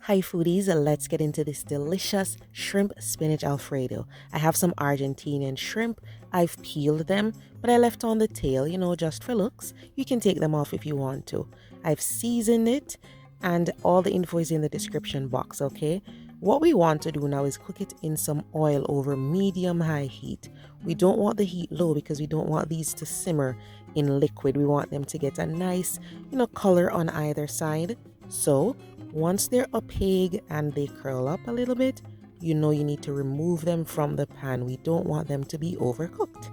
Hi foodies, let's get into this delicious shrimp spinach Alfredo. I have some Argentinian shrimp. I've peeled them, but I left on the tail, just for looks. You can take them off if you want to. I've seasoned it, and all the info is in the description box, okay? What we want to do now is cook it in some oil over medium-high heat. We don't want the heat low because we don't want these to simmer in liquid. We want them to get a nice, color on either side. So once they're opaque and they curl up a little bit, you need to remove them from the pan. We don't want them to be overcooked.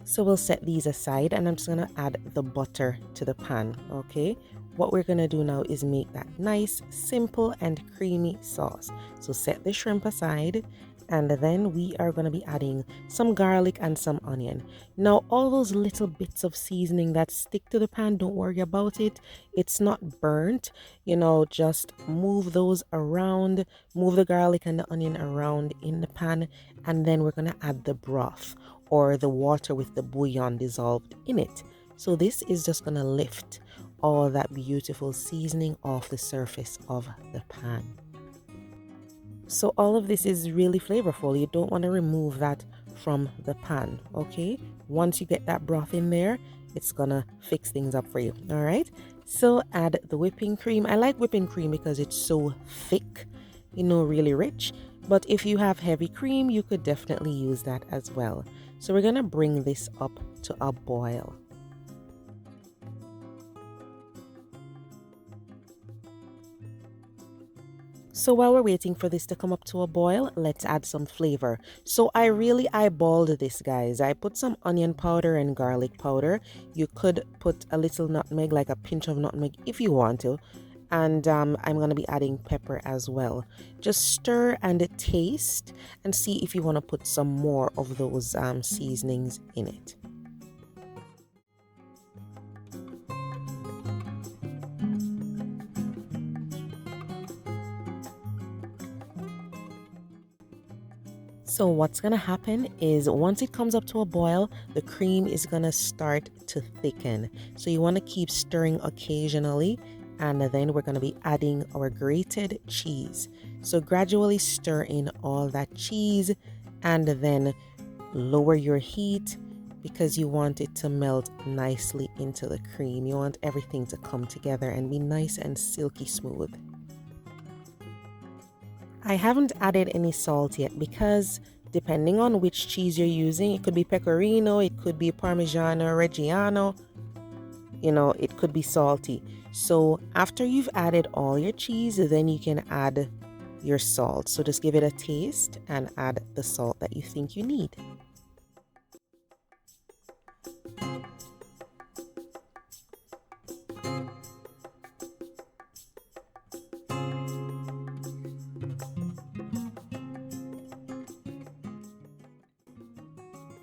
So we'll set these aside and I'm just going to add the butter to the pan, okay? What we're going to do now is make that nice, simple and creamy sauce. So set the shrimp aside and then we are going to be adding some garlic and some onion. Now all those little bits of seasoning that stick to the pan, don't worry about it. It's not burnt, just move those around, move the garlic and the onion around in the pan, and then we're going to add the broth or the water with the bouillon dissolved in it. So this is just going to lift all that beautiful seasoning off the surface of the pan. So all of this is really flavorful. You don't want to remove that from the pan, okay? Once you get that broth in there, it's gonna fix things up for you, all right? So add the whipping cream. I like whipping cream because it's so thick, really rich. But if you have heavy cream, you could definitely use that as well. So we're gonna bring this up to a boil. So while we're waiting for this to come up to a boil, let's add some flavor. So I really eyeballed this, guys. I put some onion powder and garlic powder. You could put a little nutmeg, like a pinch of nutmeg if you want to. And I'm going to be adding pepper as well. Just stir and taste and see if you want to put some more of those seasonings in it. So what's going to happen is once it comes up to a boil, the cream is going to start to thicken. So you want to keep stirring occasionally. And then we're going to be adding our grated cheese. So gradually stir in all that cheese and then lower your heat because you want it to melt nicely into the cream. You want everything to come together and be nice and silky smooth. I haven't added any salt yet because depending on which cheese you're using, it could be pecorino, it could be Parmesan or Reggiano, it could be salty. So after you've added all your cheese, then you can add your salt. So just give it a taste and add the salt that you think you need.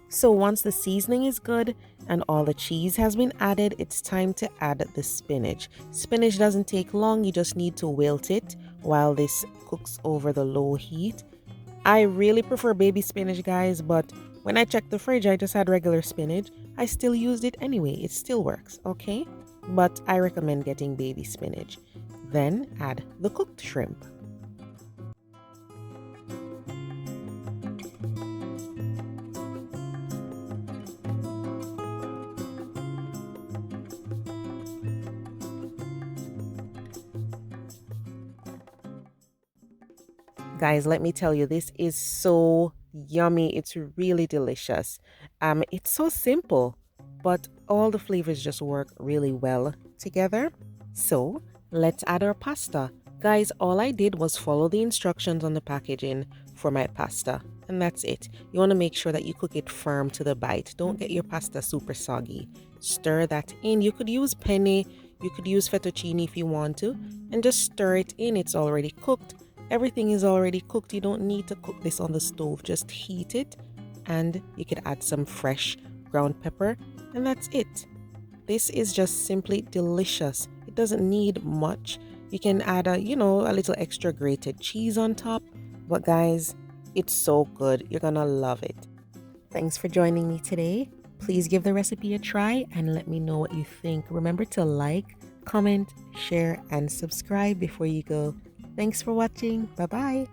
So once the seasoning is good and all the cheese has been added, it's time to add the spinach. Spinach doesn't take long, you just need to wilt it while this cooks over the low heat. I really prefer baby spinach, guys, but when I checked the fridge, I just had regular spinach. I still used it anyway, it still works, okay? But I recommend getting baby spinach. Then add the cooked shrimp. Guys, let me tell you, this is so yummy. It's really delicious. It's so simple, but all the flavors just work really well together. So let's add our pasta. Guys, all I did was follow the instructions on the packaging for my pasta, and that's it. You want to make sure that you cook it firm to the bite. Don't get your pasta super soggy. Stir that in. You could use penne, you could use fettuccine if you want to, and just stir it in. It's already cooked. Everything is already cooked. You don't need to cook this on the stove. Just heat it and you could add some fresh ground pepper and that's it. This is just simply delicious. It doesn't need much. You can add a little extra grated cheese on top. But guys, it's so good. You're gonna love it. Thanks for joining me today. Please give the recipe a try and let me know what you think. Remember to like, comment, share, and subscribe before you go. Thanks for watching. Bye-bye.